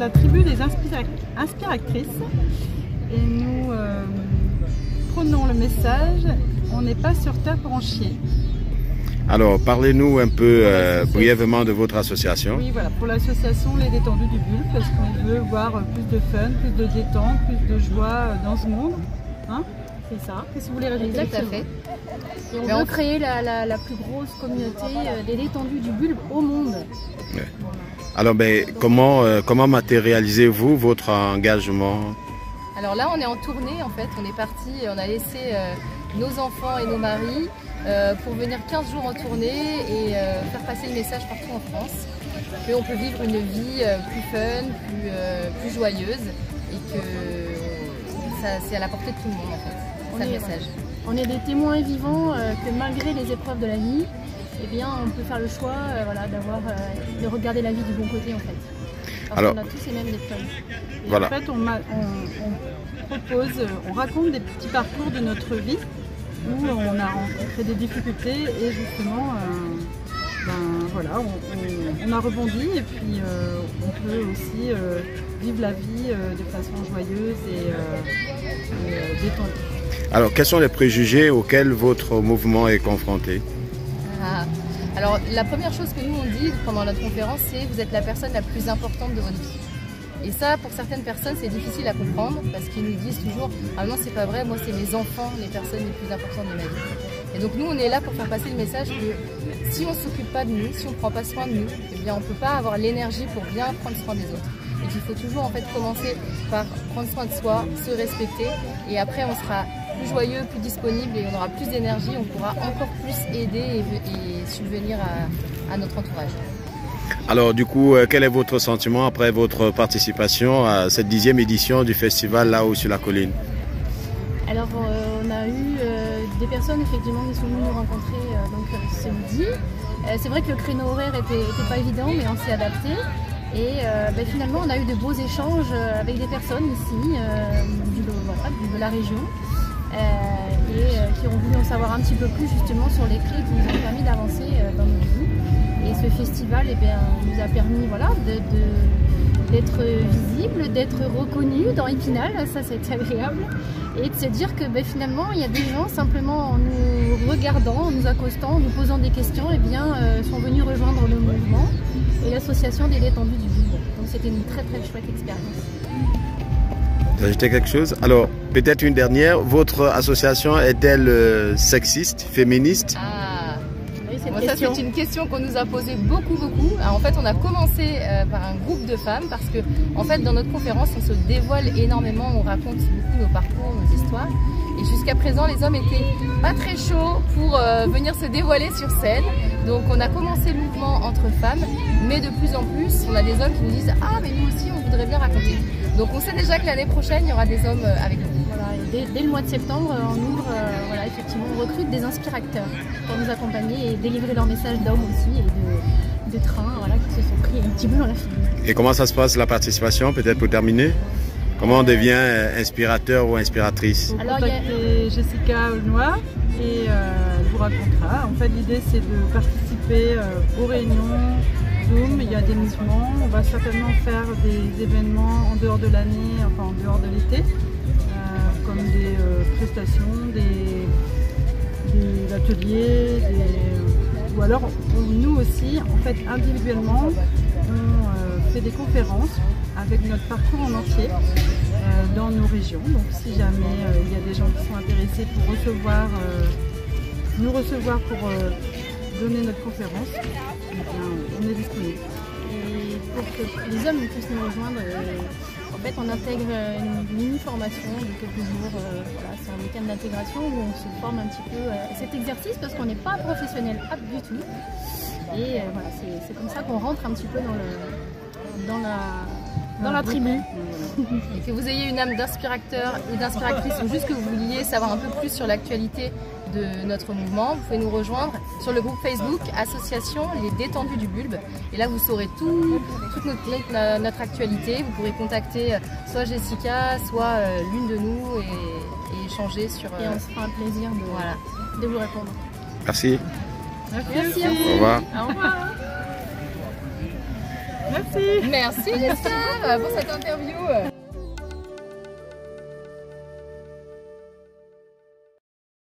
la tribu des inspiratrices et nous prenons le message, on n'est pas sur terre pour en chier. Alors, parlez-nous un peu brièvement de votre association. Oui, voilà, pour l'association Les Détendus du Bulbe, parce qu'on veut voir plus de fun, plus de détente, plus de joie dans ce monde. Hein, c'est ça. Qu'est-ce que vous voulez rajouter? Tout à fait. Et on veut créer la plus grosse communauté des détendus du bulbe au monde. Ouais. Alors, comment matérialisez-vous votre engagement? Alors là, on est en tournée en fait. On est parti, on a laissé nos enfants et nos maris pour venir 15 jours en tournée et faire passer le message partout en France qu'on peut vivre une vie plus fun, plus joyeuse et que c'est à la portée de tout le monde en fait. C'est le message. On est des témoins vivants que malgré les épreuves de la vie, eh bien, on peut faire le choix voilà, de regarder la vie du bon côté en fait. Parce alors, qu'on a tous et même des épreuves. Voilà. En fait, on raconte des petits parcours de notre vie où on a rencontré des difficultés et justement, voilà, on a rebondi et puis on peut aussi vivre la vie de façon joyeuse et détendue. Alors, quels sont les préjugés auxquels votre mouvement est confronté? Alors, la première chose que nous on dit pendant notre conférence, c'est vous êtes la personne la plus importante de votre vie. Et ça, pour certaines personnes, c'est difficile à comprendre parce qu'ils nous disent toujours « Ah non, c'est pas vrai, moi c'est mes enfants, les personnes les plus importantes de ma vie. » Et donc nous, on est là pour faire passer le message que si on ne s'occupe pas de nous, si on ne prend pas soin de nous, eh bien on ne peut pas avoir l'énergie pour bien prendre soin des autres. Et qu'il faut toujours en fait commencer par prendre soin de soi, se respecter et après on sera plus joyeux, plus disponible et on aura plus d'énergie, on pourra encore plus aider et subvenir à notre entourage. Alors du coup, quel est votre sentiment après votre participation à cette 10e édition du festival là-haut sur la colline? Alors on a eu des personnes effectivement qui sont venues nous rencontrer ce midi. C'est vrai que le créneau horaire était pas évident mais on s'est adapté. Et finalement on a eu de beaux échanges avec des personnes ici de la région qui ont voulu en savoir un petit peu plus justement sur les clés qui nous ont permis d'avancer dans nos vies. Et ce festival nous a permis d'être visible, d'être reconnu dans Épinal, ça c'est agréable, et de se dire que finalement il y a des gens simplement en nous regardant, en nous accostant, en nous posant des questions, sont venus rejoindre le mouvement et l'association des détendus du bulbe. Donc c'était une très très chouette expérience. Vous ajoutez quelque chose? Alors peut-être une dernière, votre association est-elle sexiste, féministe? Moi, ça c'est une question qu'on nous a posée beaucoup. Alors, en fait, on a commencé par un groupe de femmes parce que, en fait, dans notre conférence, on se dévoile énormément, on raconte beaucoup nos parcours, nos histoires. Et jusqu'à présent, les hommes étaient pas très chauds pour venir se dévoiler sur scène. Donc, on a commencé le mouvement entre femmes, mais de plus en plus, on a des hommes qui nous disent « Ah, mais nous aussi, on voudrait bien raconter ». Donc, on sait déjà que l'année prochaine, il y aura des hommes avec nous. Voilà, dès le mois de septembre, on ouvre, effectivement, on recrute des inspirateurs pour nous accompagner et délivrer leur message d'hommes aussi et de trains qui se sont pris un petit peu dans la figure. Et comment ça se passe la participation, peut-être pour terminer? Comment on devient inspirateur ou inspiratrice? Alors, contactez Jessica Aulnois et elle vous racontera. En fait, l'idée c'est de participer aux réunions Zoom, il y a des mouvements. On va certainement faire des événements en dehors de l'année, enfin en dehors de l'été, comme des prestations, des ateliers, ou alors nous aussi, en fait individuellement, on fait des conférences avec notre parcours en entier dans nos régions. Donc si jamais il y a des gens qui sont intéressés pour nous recevoir pour donner notre conférence, on est disponible. Et pour que les hommes puissent nous rejoindre, en fait on intègre une mini-formation de quelques jours, c'est un week-end d'intégration où on se forme un petit peu à cet exercice parce qu'on n'est pas professionnel du tout. Et c'est comme ça qu'on rentre un petit peu dans la tribu. Et que vous ayez une âme d'inspirateur ou d'inspiratrice ou juste que vous vouliez savoir un peu plus sur l'actualité de notre mouvement, vous pouvez nous rejoindre sur le groupe Facebook Association Les Détendus du Bulbe. Et là vous saurez toute notre actualité. Vous pourrez contacter soit Jessica, soit l'une de nous et échanger sur... Et on se fera un plaisir de vous répondre. Merci. Merci. Au revoir. Au revoir. Merci. Merci Jessica pour cette interview.